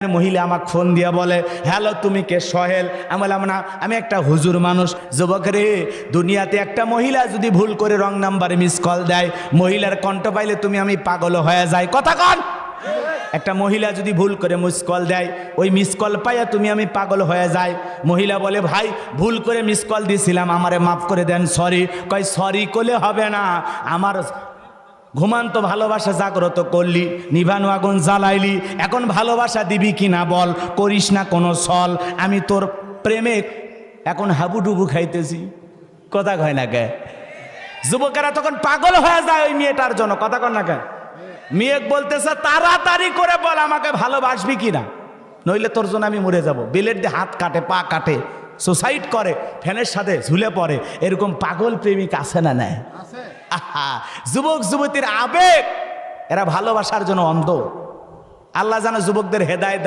মহিলা আমাকে ফোন দিয়া বলে, হ্যালো তুমি কে? সোহেল। আমি বললাম না, আমি একটা হুজুর মানুষ। যুবক রে, দুনিয়াতে একটা মহিলা যদি ভুল করে রং নাম্বারে মিস কল দেয়, মহিলার কণ্ঠ পাইলে তুমি আমি পাগল হয়ে যাই। কথা কন। একটা মহিলা যদি ভুল করে মিস কল দেয়, ওই মিস কল পাইয়া তুমি আমি পাগল হয়ে যাই। মহিলা বলে, ভাই ভুল করে মিস কল দিয়েছিলাম, আমারে মাফ করে দেন, সরি। কয় সরি করলে হবে না, আমার ঘুমান্ত ভালোবাসা জাগ্রত করলি, নিভানো আগুন জ্বালাইলি, এখন ভালোবাসা দিবি কিনা বল, করিস না কোনো ছল, আমি তোর প্রেমে এখন হাবুডুবু খাইতেছি। কথা কয় না কে? যুবকেরা তখন পাগল হয়ে যায় ওই মেয়েটার জন্য। কথা কন না কে? মেয়ে বলতেছে, তাড়াতাড়ি করে বল আমাকে ভালোবাসবি কিনা, নইলে তোর জন্য আমি মরে যাব। বিলেট দিয়ে হাত কাটে, পা কাটে, সুসাইড করে, ফ্যানের সাথে ঝুলে পড়ে। এরকম পাগল প্রেমিক আছে না? নাই? আহা, যুবক যুবতীর আবেগ, এরা ভালোবাসার জন্য অন্ধ। আল্লাহ যেন যুবকদের হেদায়েত দান